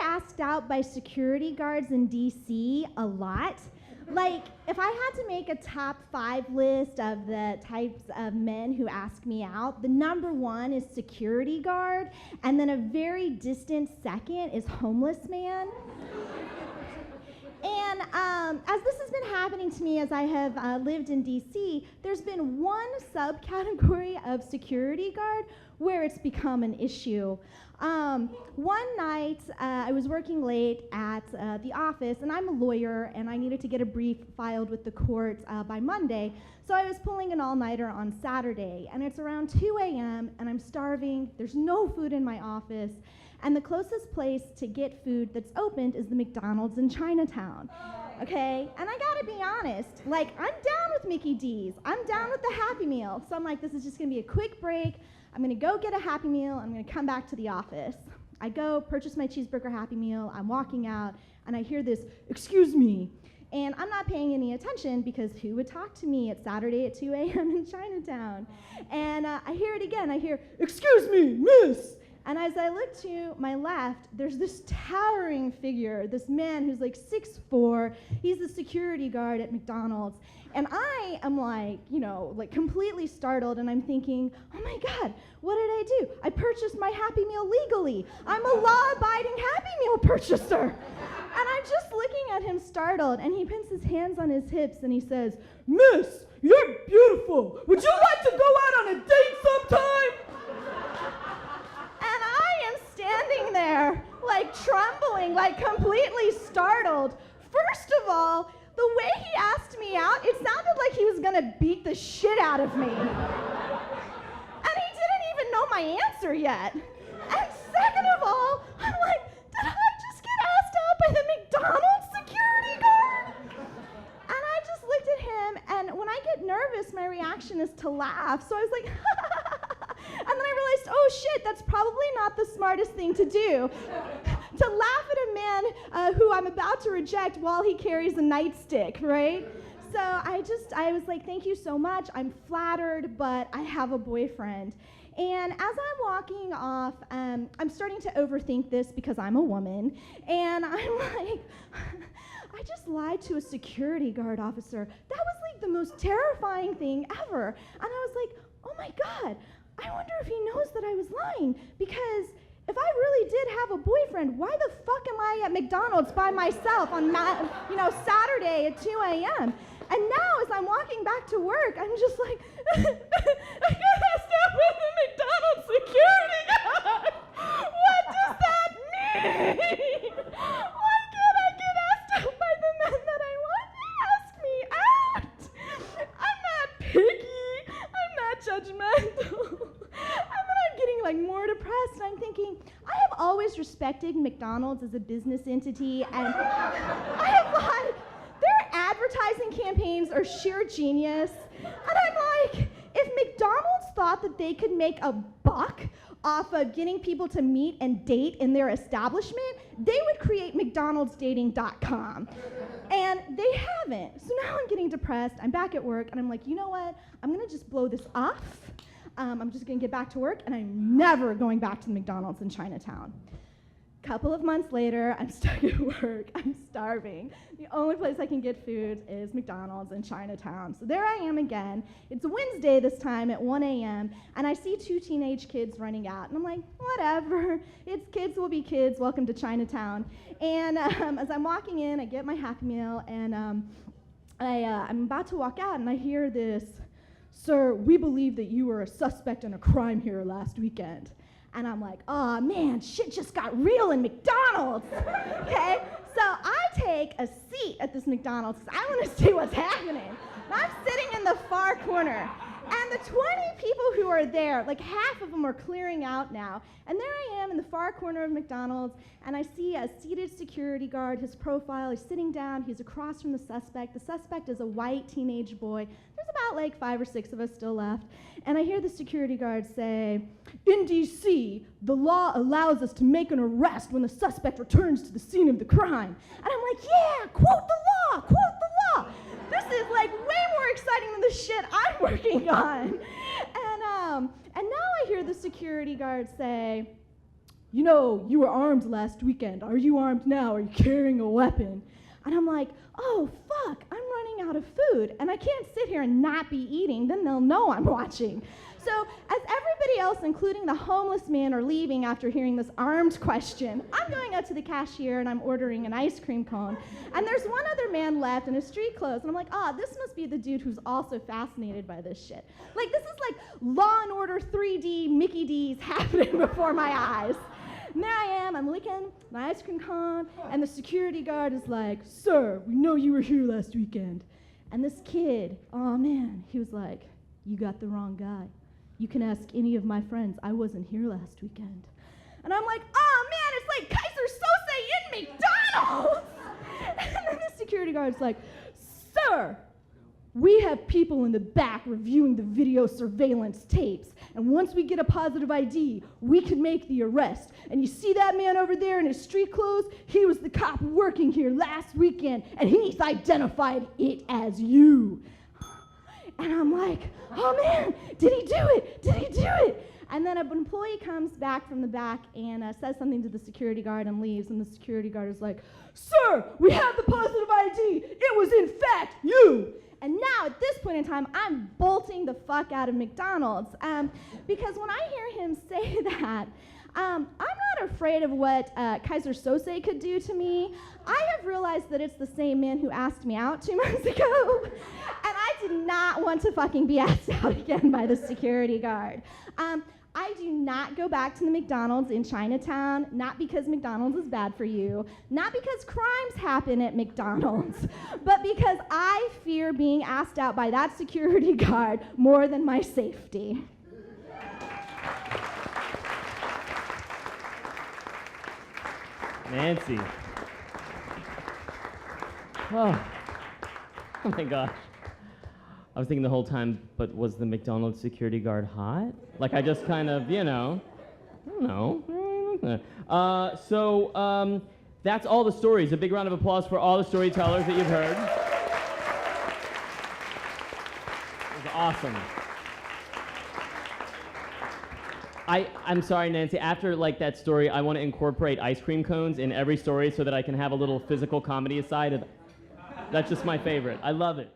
asked out by security guards in DC a lot. Like, if I had to make a top 5 list of the types of men who ask me out, the number 1 is security guard, and then a very distant second is homeless man. And as this has been happening to me as I have lived in DC, there's been one subcategory of security guard where it's become an issue. One night, I was working late at the office, and I'm a lawyer, and I needed to get a brief filed with the court by Monday, so I was pulling an all-nighter on Saturday, and it's around 2 a.m., and I'm starving, there's no food in my office, and the closest place to get food that's opened is the McDonald's in Chinatown, okay? And I gotta be honest, like, I'm down with Mickey D's, I'm down with the Happy Meal, so I'm like, this is just gonna be a quick break, I'm gonna go get a Happy Meal, I'm gonna come back to the office. I go, purchase my cheeseburger Happy Meal, I'm walking out, and I hear this, "Excuse me," and I'm not paying any attention because who would talk to me at Saturday at 2 a.m. in Chinatown? And I hear it again, I hear, "Excuse me, miss," and as I look to my left, there's this towering figure, this man who's like 6'4", he's the security guard at McDonald's, and I am like, you know, like completely startled, and I'm thinking, oh my God, what did I do? I purchased my Happy Meal legally. I'm a law-abiding Happy Meal purchaser. And I'm just looking at him startled, and he puts his hands on his hips, and he says, "Miss, you're beautiful. Would you like to go out on a date sometime?" And I am standing there, like trembling, like completely startled. First of all, the way he asked me out, it sounded like he was gonna beat the shit out of me. And he didn't even know my answer yet. And second of all, I'm like, did I just get asked out by the McDonald's security guard? And I just looked at him, and when I get nervous, my reaction is to laugh. So I was like, and then I realized, oh shit, that's probably not the smartest thing to do. To laugh at a man who I'm about to reject while he carries a nightstick, right? So I was like, thank you so much. I'm flattered, but I have a boyfriend. And as I'm walking off, I'm starting to overthink this because I'm a woman. And I'm like, I just lied to a security guard officer. That was like the most terrifying thing ever. And I was like, oh my God, I wonder if he knows that I was lying, because if I really did have a boyfriend, why the fuck am I at McDonald's by myself on Saturday at 2 a.m.? And now as I'm walking back to work, I'm just like, I got asked out by the McDonald's security guard. What does that mean? Why can't I get asked out by the men that I want to ask me out? I'm not picky. I'm not judgmental. And then I'm getting like more depressed, and I'm thinking, I have always respected McDonald's as a business entity, and I have like, their advertising campaigns are sheer genius. And I'm like, if McDonald's thought that they could make a buck off of getting people to meet and date in their establishment, they would create McDonald'sdating.com. And they haven't. So now I'm getting depressed, I'm back at work, and I'm like, you know what? I'm gonna just blow this off. I'm just gonna get back to work, and I'm never going back to the McDonald's in Chinatown. Couple of months later, I'm stuck at work, I'm starving. The only place I can get food is McDonald's in Chinatown. So there I am again. It's a Wednesday this time at 1 a.m., and I see 2 teenage kids running out, and I'm like, whatever, it's kids will be kids, welcome to Chinatown. And as I'm walking in, I get my Happy Meal, and I'm about to walk out, and I hear this, "Sir, we believe that you were a suspect in a crime here last weekend." And I'm like, oh man, shit just got real in McDonald's, okay? So I take a seat at this McDonald's because I want to see what's happening. And I'm sitting in the far corner, and the 20 people who are there, like half of them are clearing out now, and there I am in the far corner of McDonald's, and I see a seated security guard, his profile, he's sitting down, he's across from the suspect. The suspect is a white teenage boy. There's about like 5 or 6 of us still left. And I hear the security guard say, "In DC, the law allows us to make an arrest when the suspect returns to the scene of the crime." And I'm like, yeah, quote the law, quote the law. This is like way more exciting than the shit I'm working on. And now I hear the security guard say, you know, you were armed last weekend. Are you armed now? Are you carrying a weapon? And I'm like, oh, fuck, I'm running out of food, and I can't sit here and not be eating. Then they'll know I'm watching. So as everybody else, including the homeless man, are leaving after hearing this armed question, I'm going up to the cashier, and I'm ordering an ice cream cone. And there's one other man left in his street clothes, and I'm like, this must be the dude who's also fascinated by this shit. Like, this is like Law and Order 3D Mickey D's happening before my eyes. And there I am, I'm licking my ice cream cone, and the security guard is like, sir, we know you were here last weekend. And this kid, oh man, he was like, you got the wrong guy. You can ask any of my friends. I wasn't here last weekend. And I'm like, oh man, it's like Kaiser Sose in McDonald's. And then the security guard's like, sir, we have people in the back reviewing the video surveillance tapes. And once we get a positive ID, we can make the arrest. And you see that man over there in his street clothes? He was the cop working here last weekend, and he's identified it as you. And I'm like, oh man, did he do it? Did he do it? And then an employee comes back from the back and says something to the security guard and leaves. And the security guard is like, sir, we have the positive ID. It was in fact you. And now at this point in time, I'm bolting the fuck out of McDonald's. Because when I hear him say that, I'm not afraid of what Kaiser Sose could do to me. I have realized that it's the same man who asked me out 2 months ago. And I did not want to fucking be asked out again by the security guard. I do not go back to the McDonald's in Chinatown, not because McDonald's is bad for you, not because crimes happen at McDonald's, but because I fear being asked out by that security guard more than my safety. Nancy. Oh my gosh. I was thinking the whole time, but was the McDonald's security guard hot? Like, I just kind of, I don't know. That's all the stories. A big round of applause for all the storytellers that you've heard. It was awesome. I'm sorry, Nancy. After that story, I want to incorporate ice cream cones in every story so that I can have a little physical comedy aside. That's just my favorite. I love it.